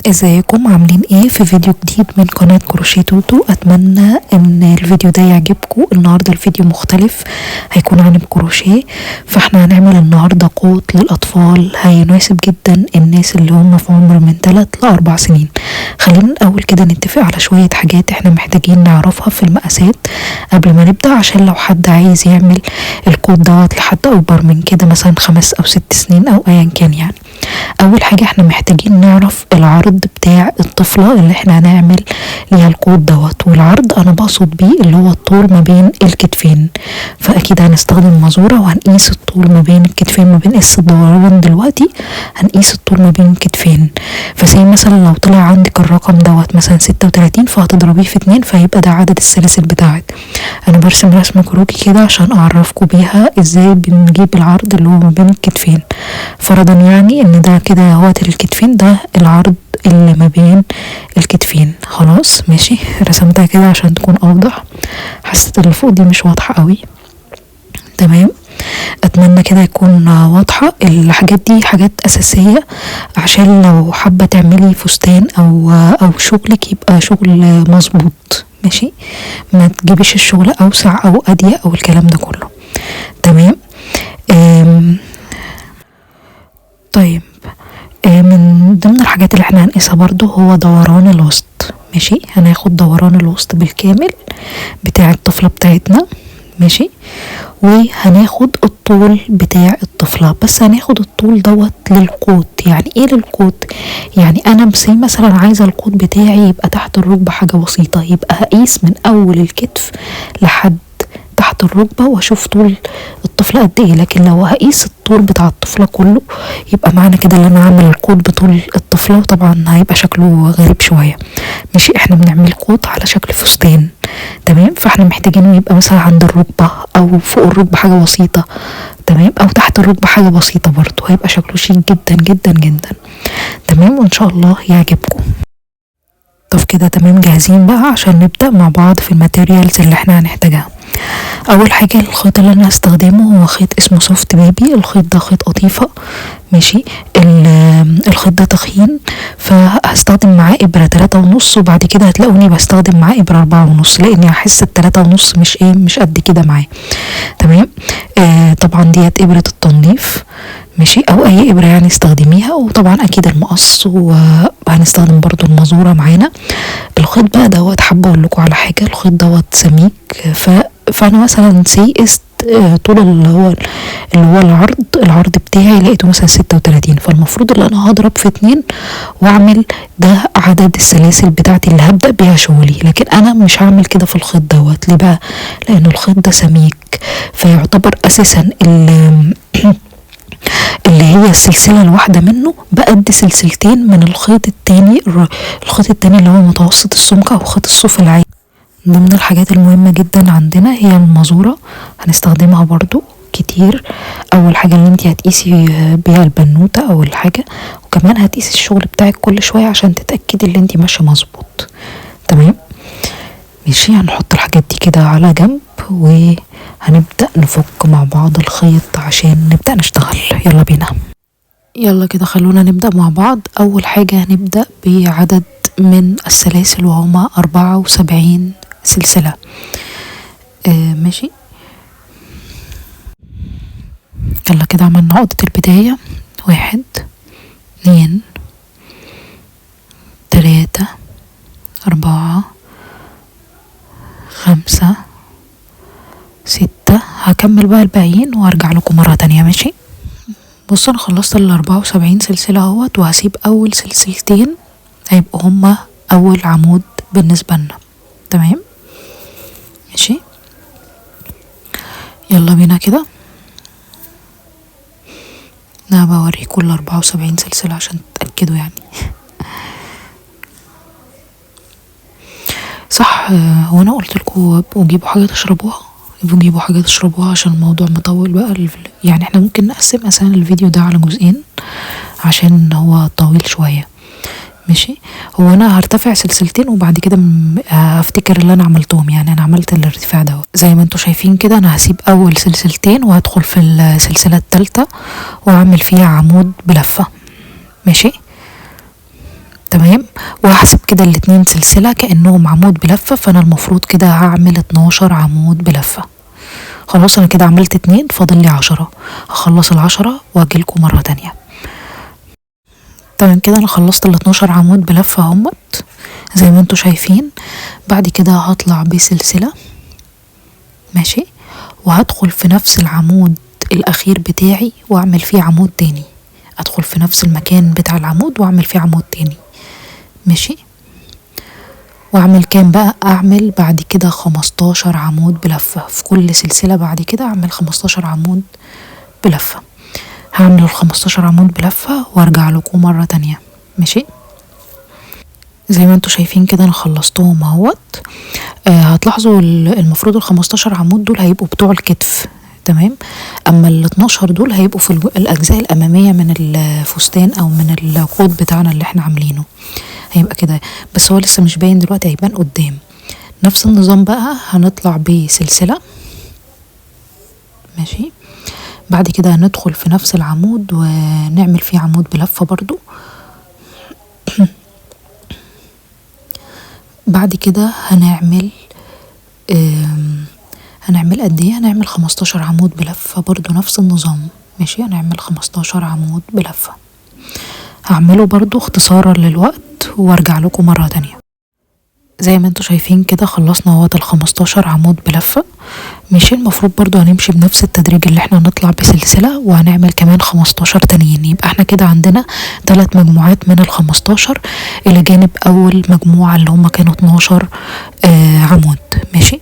ازيكم عاملين ايه في فيديو جديد من قناة كروشيه توتو. اتمنى ان الفيديو ده يعجبكم. النهاردة الفيديو مختلف، هيكون عن الكروشيه. فاحنا هنعمل النهاردة قوط للاطفال هيناسب جدا الناس اللي هم في عمر من 3 ل 4 سنين. خلينا الاول كده نتفق على شوية حاجات احنا محتاجين نعرفها في المقاسات قبل ما نبدأ، عشان لو حد عايز يعمل القوط دوت لحد اكبر من كده، مثلا 5 أو 6 سنين او ايا كان. يعني اول حاجة احنا محتاجين نعرف العرض بتاع الطفلة اللي احنا هنعمل ليها القوط دوت. والعرض انا بقصد بيه اللي هو الطول ما بين الكتفين، فاكيد هنستخدم مازورة وهنقيس الطول ما بين الكتفين. ما بنقيس الدوران دلوقتي، هنقيس الطول ما بين الكتفين. فزي مثلا لو طلع عندك الرقم دوت مثلا 36، فهتضربيه في 2 فيبقى ده عدد السلاسل بتاعت. انا برسم رسمة كروكي كده عشان اعرفكم بيها ازاي بنجيب العرض اللي هو ما بين الكتفين. فرضا يعني ان ده كده هو الكتفين، ده العرض اللي ما بين الكتفين. خلاص ماشي، رسمتها كده عشان تكون اوضح. حسيت اللي فوق دي مش واضحة قوي. تمام، اتمنى كده يكون واضحة. الحاجات دي حاجات اساسية عشان لو حابة تعملي فستان او شغلك يبقى شغل مظبوط. ماشي، ما تجيبيش الشغل اوسع او اضيق او الكلام ده كله. تمام. طيب، من ضمن الحاجات اللي احنا هنقيسها برضو هو دوران الوسط. ماشي، هناخد دوران الوسط بالكامل بتاع الطفلة بتاعتنا. ماشي، وهناخد الطول بتاع الطفلة، بس هناخد الطول دوت للقوط. يعني ايه للقوط؟ يعني انا مثلا عايزة القوط بتاعي يبقى تحت الركبة حاجة بسيطة، يبقى هقيس من اول الكتف لحد تحت الركبة واشوف طول الطفلة قد ايه. لكن لو هقيس الطول بتاع الطفلة كله، يبقى معنى كده ان انا اعمل القوط بطول الطفلة، وطبعا هيبقى شكله غريب شوية. ماشي، احنا بنعمل قوط على شكل فستان. تمام، فاحنا محتاجينه يبقى مثلا عند الركبة او فوق الركبة حاجة بسيطة. تمام، او تحت الركبة حاجة بسيطة برضو، هيبقى شكله شيك جدا جدا جدا. تمام، وان شاء الله يعجبكم. طب كده تمام، جاهزين بقى عشان نبدأ مع بعض في الماتيريالز اللي احنا هنحتاجها. اول حاجة الخيط اللي انا هستخدمه هو خيط اسمه سوفت بيبي. الخيط ده خيط قطيفة. ماشي، الخيط ده تخين، فهستخدم معاه ابرة 3.5، وبعد كده هتلاقوني بستخدم معاه ابرة 4.5، لاني هحس 3.5 مش قد كده معاه. تمام. طبعا ديت ابرة التنظيف. ماشي، او اي ابرة يعني استخدميها، وطبعا اكيد المقص، وهنستخدم برضو المازورة معانا. الخيط بقى دوت حابة اقول لكم على حاجة. الخيط دوت سميك، فانا مثلا قست طول اللي هو العرض بتاعي لقيته مثلا 36، فالمفروض ان انا هضرب في 2 واعمل ده عدد السلاسل بتاعتي اللي هبدأ بيها شغلي. لكن انا مش هعمل كده في الخيط دوت. ليه بقى؟ لان الخيط ده سميك، فيعتبر اساسا اللي هي السلسلة الواحدة منه بقد سلسلتين من الخيط التاني. الخيط التاني اللي هو متوسط السمكة او خيط الصوف العادي. ضمن الحاجات المهمة جدا عندنا هي المازورة، هنستخدمها برضو كتير. اول حاجة اللي انتي هتقيسي بيها البنوتة او الحاجة، وكمان هتقيسي الشغل بتاعك كل شوية عشان تتأكدي اللي انتي ماشية مظبوط. تمام، ماشي. هنحط الحاجات دي كده على جنب، وهنبدأ نفك مع بعض الخيط عشان نبدأ نشتغل. يلا بينا، يلا كده خلونا نبدأ مع بعض. اول حاجة هنبدأ بعدد من السلاسل وهما 74 سلسلة. ماشي، يلا كده عملنا عقدة البداية. 1 2 3 4 5 6. هكمل بقى الباقيين وارجع لكم مرة تانية. ماشي، بصوا انا خلصت 74 سلسلة اهوت، وهسيب اول سلسلتين هيبقوا هما اول عمود بالنسبة لنا. تمام، ماشي. يلا بينا كده. انا بوريكم ال 74 سلسلة عشان تتأكدوا يعني. صح، هو انا قلت لكم جيبوا حاجة تشربوها عشان الموضوع مطول بقى. يعني احنا ممكن نقسم مثلا الفيديو ده على جزئين عشان هو طويل شوية. ماشي، هو انا هرتفع سلسلتين وبعد كده هفتكر اللي انا عملتهم. يعني انا عملت الارتفاع ده زي ما انتوا شايفين كده. انا هسيب اول سلسلتين وهدخل في السلسلة الثالثة واعمل فيها عمود بلفة. ماشي، تمام. وهحسب كده الاتنين سلسلة كأنهم عمود بلفة، فانا المفروض كده هعمل 12 عمود بلفة. خلاص انا كده عملت 2، فاضل لي 10. هخلص ال10 واجيلكم مرة تانية. تمام كده انا خلصت ال12 عمود بلفة اهمت زي ما انتوا شايفين. بعد كده هطلع بسلسلة، ماشي، وهدخل في نفس العمود الاخير بتاعي واعمل فيه عمود تاني. ادخل في نفس المكان بتاع العمود واعمل فيه عمود تاني، ماشي. واعمل كام بقى؟ اعمل بعد كده 15 عمود بلفة في كل سلسلة. بعد كده اعمل 15 عمود بلفة. هعمل ال15 عمود بلفة وارجع لكم مرة تانية، ماشي. زي ما انتوا شايفين كده انا خلصتهم اهوت. هتلاحظوا المفروض ال15 عمود دول هيبقوا بتوع الكتف، تمام. اما ال12 دول هيبقوا في الاجزاء الامامية من الفستان او من الكود بتاعنا اللي احنا عاملينه. هيبقى كده، بس هو لسه مش باين دلوقتي، هيبان قدام. نفس النظام بقى هنطلع بسلسلة، ماشي. بعد كده هندخل في نفس العمود ونعمل فيه عمود بلفة برضو. بعد كده هنعمل قد ايه؟ هنعمل 15 عمود بلفة برضو نفس النظام، ماشي. هنعمل 15 عمود بلفة. هعمله برضو اختصارا للوقت وارجع لكم مرة تانية. زي ما انتوا شايفين كده خلصنا اهوت ال15 عمود بلفة، ماشي. المفروض برضو هنمشي بنفس التدريج اللي احنا هنطلع بسلسلة وهنعمل كمان 15 تانيين. يبقى احنا كده عندنا 3 مجموعات من ال15 الى جانب اول مجموعة اللي هما كانوا 12 عمود، ماشي.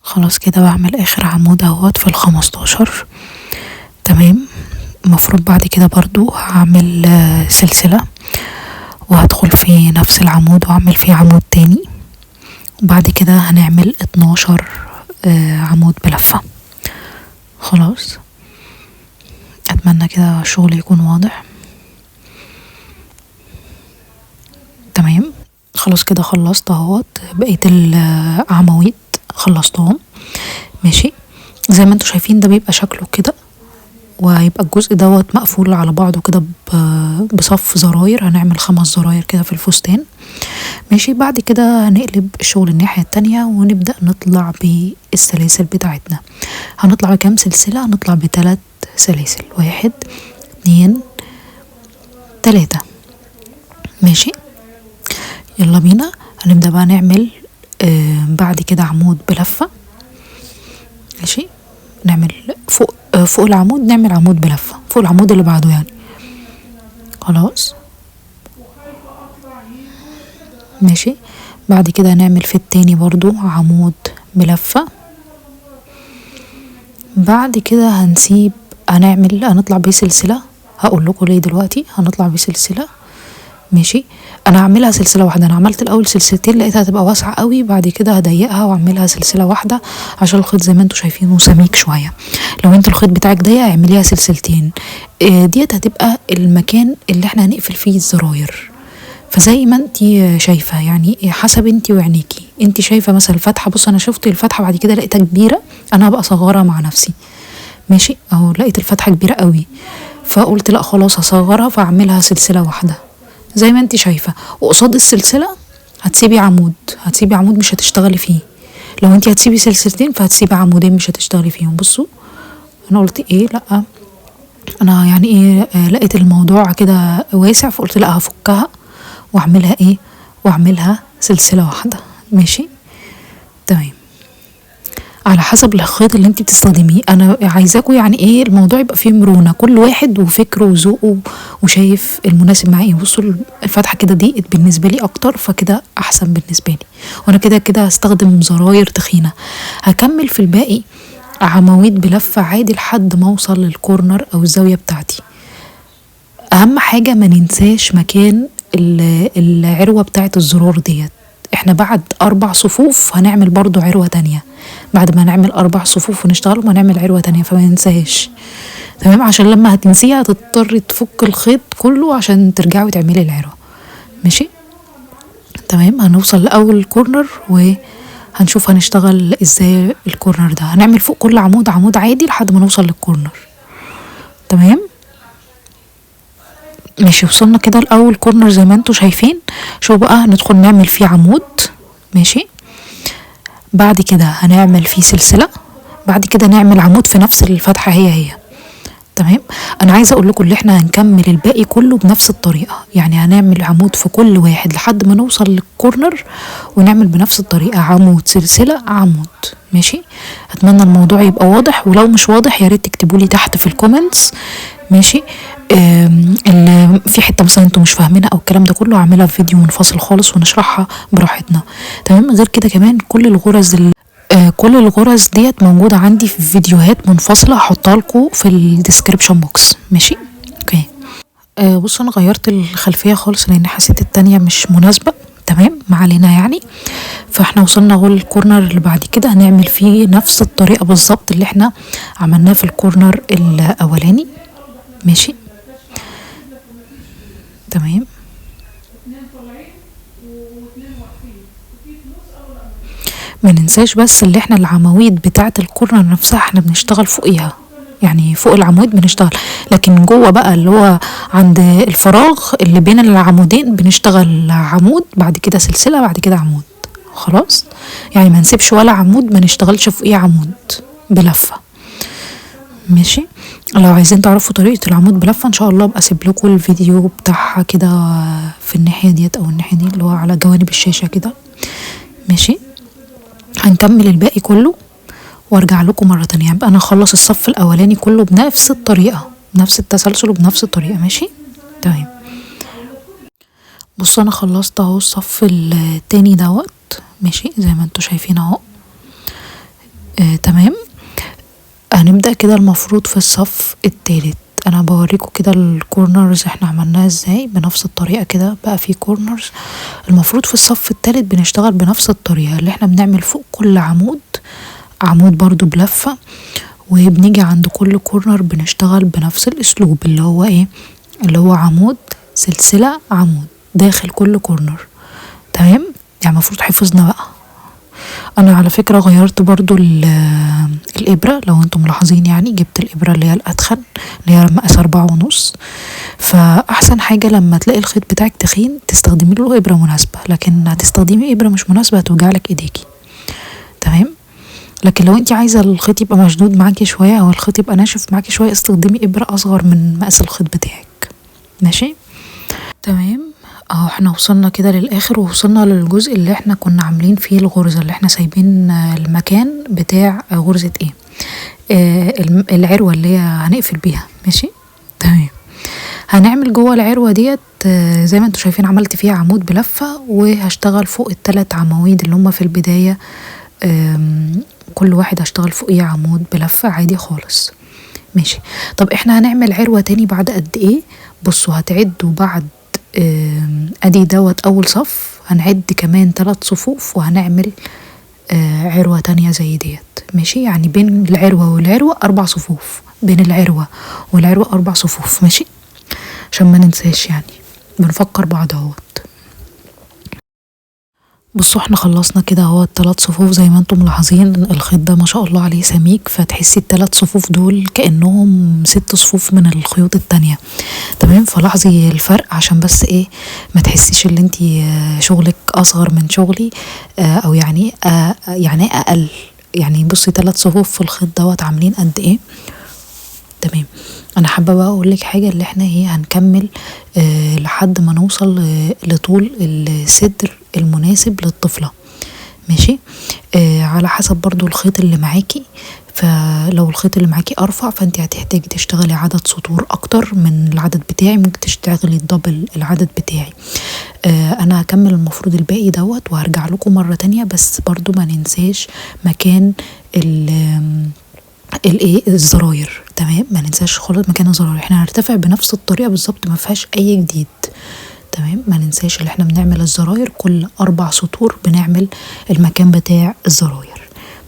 خلاص كده بعمل اخر عمود اهوت في ال15، تمام. المفروض بعد كده برضو هعمل سلسلة وهدخل في نفس العمود واعمل فيه عمود تاني. وبعد كده هنعمل 12 عمود بلفة. خلاص، اتمنى كده الشغل يكون واضح. تمام، خلاص كده خلصت اهوت بقية العواميد خلصتهم، ماشي. زي ما انتوا شايفين ده بيبقى شكله كده، وهيبقى الجزء دوت مقفول على بعضه كده بصف زراير. هنعمل 5 زراير كده في الفستان، ماشي. بعد كده هنقلب الشغل الناحية التانية ونبدأ نطلع بالسلاسل بتاعتنا. هنطلع بكام سلسلة؟ هنطلع ب3 سلاسل، 1 2 3، ماشي. يلا بينا هنبدأ بقى نعمل بعد كده عمود بلفة، ماشي. نعمل فوق العمود نعمل عمود بلفة فوق العمود اللي بعده يعني. خلاص، ماشي. بعد كده هنعمل في التاني برضو عمود بلفة. بعد كده هنطلع بسلسلة. هقول لكم ليه دلوقتي. هنطلع بسلسلة، ماشي. انا هعملها سلسله واحده. انا عملت الاول سلسلتين لقيتها هتبقى واسعه قوي، بعد كده هضيقها واعملها سلسله واحده عشان الخيط زي ما انتوا شايفينه سميك شويه. لو انت الخيط بتاعك ضيق اعمليها سلسلتين. ديت هتبقى المكان اللي احنا هنقفل فيه الزراير. فزي ما انت شايفه يعني حسب انت وعينيكي. انت شايفه مثلا الفتحه، بص انا شفت الفتحه بعد كده لقيتها كبيره، انا هبقى اصغرها مع نفسي، ماشي. اهو لقيت الفتحه كبيره قوي فقلت لا خلاص هصغرها فاعملها سلسله واحده زي ما انت شايفة. وقصاد السلسلة هتسيبي عمود مش هتشتغلي فيه. لو انت هتسيبي سلسلتين فهتسيبي عمودين مش هتشتغلي فيهم. بصوا انا قلت ايه، لا انا يعني ايه لقيت الموضوع كده واسع فقلت لا هفكها واعملها ايه، واعملها سلسلة واحدة، ماشي. تمام، على حسب الخيط اللي انت بتستخدميه. انا عايزاكوا يعني ايه الموضوع يبقى فيه مرونة، كل واحد وفكره وذوقه وشايف المناسب معاه ايه. بصوا الفتحة كده ضيقت بالنسبة لي اكتر فكده احسن بالنسبة لي، وانا كده هستخدم زراير تخينة. هكمل في الباقي عواميد بلفة عادي لحد ما اوصل للكورنر او الزاوية بتاعتي. اهم حاجة ما ننساش مكان العروة بتاعت الزرار ديت. احنا بعد 4 صفوف هنعمل برضو عروة تانية. بعد ما نعمل 4 صفوف ونشتغلهم هنعمل عروة تانية، فما ننساهاش، تمام. عشان لما هتنسيها هتضطري تفك الخيط كله عشان ترجعي وتعملي العروة، ماشي. تمام، هنوصل لأول كورنر وهنشوف هنشتغل ازاي الكورنر ده. هنعمل فوق كل عمود عادي لحد ما نوصل للكورنر، تمام. ماشي، وصلنا كده لاول كورنر زي ما انتوا شايفين. شو بقى ندخل نعمل فيه عمود. ماشي، بعد كده هنعمل فيه سلسلة، بعد كده نعمل عمود في نفس الفتحة هي. تمام. انا عايزه اقول لكم ان احنا هنكمل الباقي كله بنفس الطريقه، يعني هنعمل عمود في كل واحد لحد ما نوصل للكورنر، ونعمل بنفس الطريقه عمود سلسله عمود. ماشي، اتمنى الموضوع يبقى واضح، ولو مش واضح يا ريت تكتبوا لي تحت في الكومنتس. ماشي. اللي في حته مثلا انتوا مش فاهمينها او الكلام ده كله، اعملها في فيديو منفصل خالص ونشرحها براحتنا. تمام. غير كده كمان كل الغرز ديت موجودة عندي في فيديوهات منفصلة، هحطها لكم في الديسكريبشن بوكس. ماشي. اوكي. بصوا انا غيرت الخلفية خالص لان حسيت التانية مش مناسبة. تمام، ما علينا يعني. فاحنا وصلنا اهو للكورنر اللي بعد كده هنعمل فيه نفس الطريقة بالظبط اللي احنا عملناه في الكورنر الاولاني. ماشي. تمام. ما ننساش بس اللي احنا العواميد بتاعه الكورنر نفسها احنا بنشتغل فوقيها، يعني فوق العمود بنشتغل، لكن جوه بقى اللي هو عند الفراغ اللي بين العمودين بنشتغل عمود، بعد كده سلسلة، بعد كده عمود. خلاص، يعني ما نسيبش ولا عمود ما نشتغلش فوقيه عمود بلفة. ماشي. لو عايزين تعرفوا طريقة العمود بلفة ان شاء الله ابقى اسيب لكم الفيديو بتاعها كده في الناحية ديت او الناحية دي اللي هو على جوانب الشاشة كده. ماشي. هنكمل الباقي كله وارجع لكم مرة تانية. يبقى انا اخلص الصف الاولاني كله بنفس الطريقة، بنفس التسلسل وبنفس الطريقة. ماشي. تمام. بصوا انا خلصت اهو الصف التاني دوت. ماشي، زي ما انتوا شايفين اهو. تمام. هنبدأ كده المفروض في الصف التالت. انا بوريكم كده الكورنرز احنا عملناها ازاي بنفس الطريقة كده، بقى في كورنرز. المفروض في الصف التالت بنشتغل بنفس الطريقة اللي احنا بنعمل فوق كل عمود عمود برضو بلفة، وبنيجي عند كل كورنر بنشتغل بنفس الاسلوب اللي هو ايه، اللي هو عمود سلسلة عمود داخل كل كورنر. تمام. يعني المفروض حفظنا بقى. انا على فكرة غيرت برضو الابرة، لو انتم ملاحظين يعني جبت الابرة اللي هي الاتخن اللي هي مقاس 4.5. فاحسن حاجة لما تلاقي الخيط بتاعك تخين تستخدمي له ابرة مناسبة، لكن هتستخدمي ابرة مش مناسبة هتوجعلك ايديكي. تمام. لكن لو انت عايزة الخيط يبقى مشدود معاكي شوية او الخيط يبقى ناشف معاكي شوية استخدمي ابرة اصغر من مقاس الخيط بتاعك. ماشي. تمام. اهو احنا وصلنا كده للاخر، ووصلنا للجزء اللي احنا كنا عاملين فيه الغرزة، اللي احنا سايبين المكان بتاع غرزة ايه، العروة اللي هي هنقفل بيها. ماشي. تمام. هنعمل جوه العروة ديت زي ما انتوا شايفين عملت فيها عمود بلفة، وهشتغل فوق الثلاث عواميد اللي هما في البداية. كل واحد هشتغل فوقيه عمود بلفة عادي خالص. ماشي. طب احنا هنعمل عروة تاني بعد قد ايه؟ بصوا هتعدوا بعد ادي دوت اول صف، هنعد كمان 3 صفوف وهنعمل عروة تانية زي ديت. ماشي، يعني بين العروة والعروة 4 صفوف، بين العروة والعروة 4 صفوف. ماشي، عشان ما ننساش يعني بنفكر بعض اهوت. بصوا احنا خلصنا كده اهو 3 صفوف. زي ما انتم ملاحظين الخيط ده ما شاء الله عليه سميك، فتحسي ال3 صفوف دول كأنهم 6 صفوف من الخيوط التانية. تمام. فلاحظي الفرق عشان بس ايه ما تحسيش ان انتي شغلك اصغر من شغلي او يعني يعني اقل. يعني بصي 3 صفوف في الخيط دوت عاملين قد ايه. تمام. انا حابه بقى اقول لك حاجه، اللي احنا ايه هنكمل لحد ما نوصل لطول الصدر المناسب للطفله. ماشي. على حسب برضو الخيط اللي معاكي، فلو الخيط اللي معاكي ارفع فانت هتحتاجي تشتغلي عدد سطور اكتر من العدد بتاعي، ممكن تشتغلي الدبل العدد بتاعي. انا هكمل المفروض الباقي دوت وهرجع لكم مره تانية، بس برضو ما ننساش مكان الايه الزراير. تمام. ما ننساش خالص مكان الزراير، احنا هنرتفع بنفس الطريقه بالظبط ما فيهاش اي جديد. تمام. ما ننساش اللي احنا بنعمل الزراير كل 4 سطور بنعمل المكان بتاع الزراير.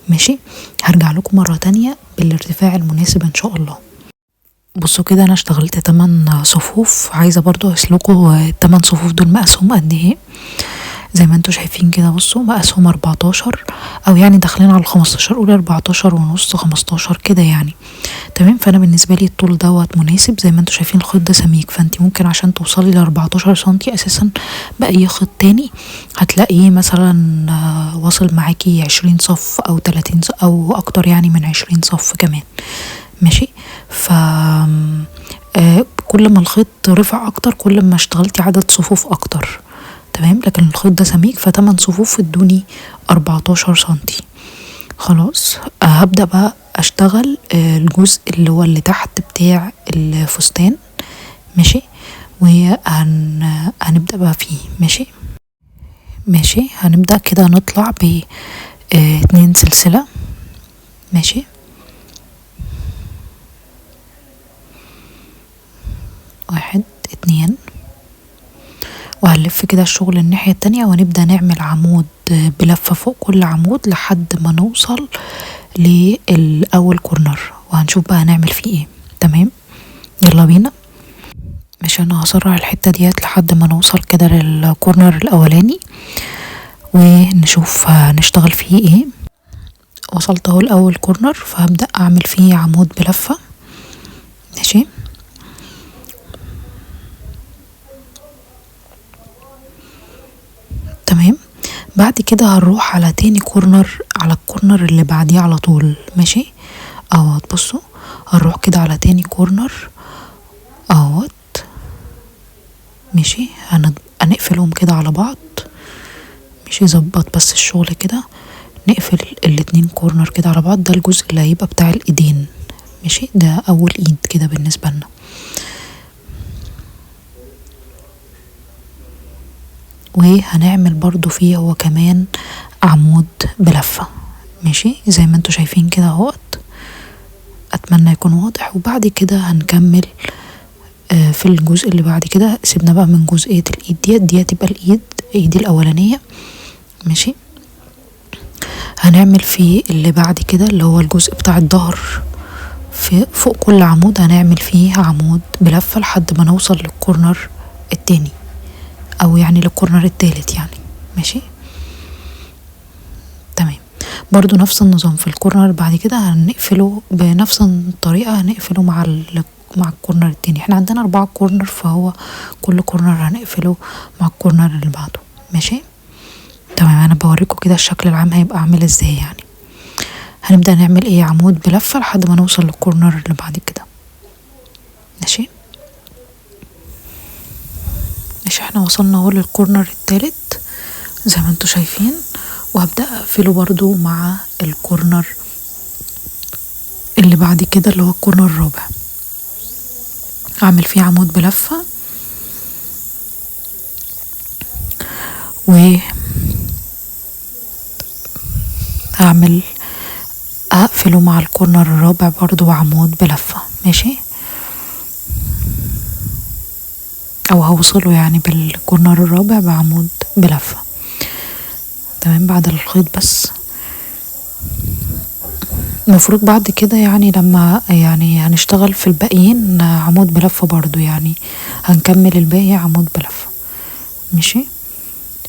ماشي. هرجع لكم مره تانية بالارتفاع المناسب ان شاء الله. بصوا كده انا اشتغلت 8 صفوف، عايزه برضو اسلكوا ال8 صفوف دول مقاسهم قد ايه. زي ما انتوا شايفين كده. بصوا مقاسهم 14 او يعني داخلين على 15، قول 14 ونص 15 كده يعني. تمام. فانا بالنسبه لي الطول دوت مناسب. زي ما انتوا شايفين الخيط ده سميك، فانت ممكن عشان توصلي ل 14 سنتي اساسا باي خيط تاني هتلاقيه مثلا واصل معاكي 20 صف او 30 صف او اكتر، يعني من 20 صف كمان. ماشي. ف كل ما الخيط رفع اكتر كل ما اشتغلتي عدد صفوف اكتر. تمام. لكن الخيط ده سميك، ف8 صفوف ادوني 14 سنتي. خلاص. هبدأ بقى اشتغل الجزء اللي هو اللي تحت بتاع الفستان. ماشي. هنبدأ بقى فيه. ماشي. هنبدأ كده نطلع ب 2 سلسلة. ماشي. 1 2، وهنلف كده الشغل الناحية التانية، ونبدأ نعمل عمود بلفة فوق كل عمود لحد ما نوصل للأول كورنر، وهنشوف بقى هنعمل فيه ايه. تمام. يلا بينا. مش انا هسرع الحتة ديت لحد ما نوصل كده للكورنر الأولاني ونشوف هنشتغل فيه ايه. وصلت اهو الأول كورنر، فهبدأ اعمل فيه عمود بلفة. ماشي. تمام. بعد كده هنروح على تاني كورنر، على الكورنر اللي بعديه على طول. ماشي. اهوت. بصوا هنروح كده على تاني كورنر اهوت. ماشي. هنقفلهم كده على بعض. ماشي. ظبط بس الشغل كده، نقفل الاتنين كورنر كده على بعض. ده الجزء اللي هيبقى بتاع الايدين. ماشي. ده اول ايد كده بالنسبة لنا. وهنعمل برضو فيه هو كمان عمود بلفة. ماشي. زي ما انتوا شايفين كده اهوت. اتمنى يكون واضح. وبعد كده هنكمل في الجزء اللي بعد كده. سيبنا بقى من جزئية الايد دي تبقى ايدي الاولانية. ماشي. هنعمل فيه اللي بعد كده اللي هو الجزء بتاع الظهر. فوق كل عمود هنعمل فيه عمود بلفة لحد ما نوصل للكورنر التاني، او يعني للكورنر التالت يعني. ماشي. تمام. برضو نفس النظام في الكورنر بعد كده هنقفله بنفس الطريقة، هنقفله مع الكورنر التاني. احنا عندنا 4 كورنر، فهو كل كورنر هنقفله مع الكورنر اللي بعده. ماشي. تمام. انا بوريكم كده الشكل العام هيبقى عامل ازاي يعني. هنبدأ نعمل ايه عمود بلفة لحد ما نوصل للكورنر اللي بعد كده. ماشي. احنا وصلنا اهو للكورنر التالت زي ما انتوا شايفين، وهبدأ اقفله برضو مع الكورنر اللي بعد كده اللي هو الكورنر الرابع. اعمل فيه عمود بلفة هقفله مع الكورنر الرابع برضو عمود بلفة. ماشي. او هوصله يعني بالكورنر الرابع بعمود بلفة. تمام. بعد الخيط بس المفروض بعد كده يعني لما يعني هنشتغل في الباقيين عمود بلفة برضو، يعني هنكمل الباقي عمود بلفة. ماشي.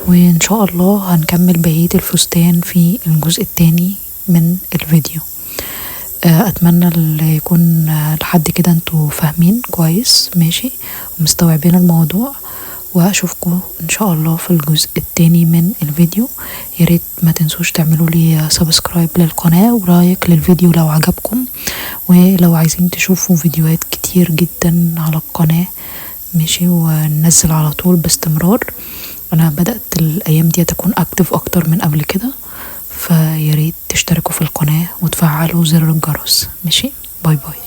وان شاء الله هنكمل بقية الفستان في الجزء التاني من الفيديو. اتمنى اللي يكون لحد كده انتوا فاهمين كويس. ماشي. ومستوعبين الموضوع، واشوفكم ان شاء الله في الجزء التاني من الفيديو. ياريت ما تنسوش تعملوا لي سبسكرايب للقناة ولايك للفيديو لو عجبكم. ولو عايزين تشوفوا فيديوهات كتير جدا على القناة ماشي وننزل على طول باستمرار. انا بدأت الايام دي تكون اكتف اكتر من قبل كده، فياريت تشتركوا في القناة وتفعلوا زر الجرس. ماشي. باي باي.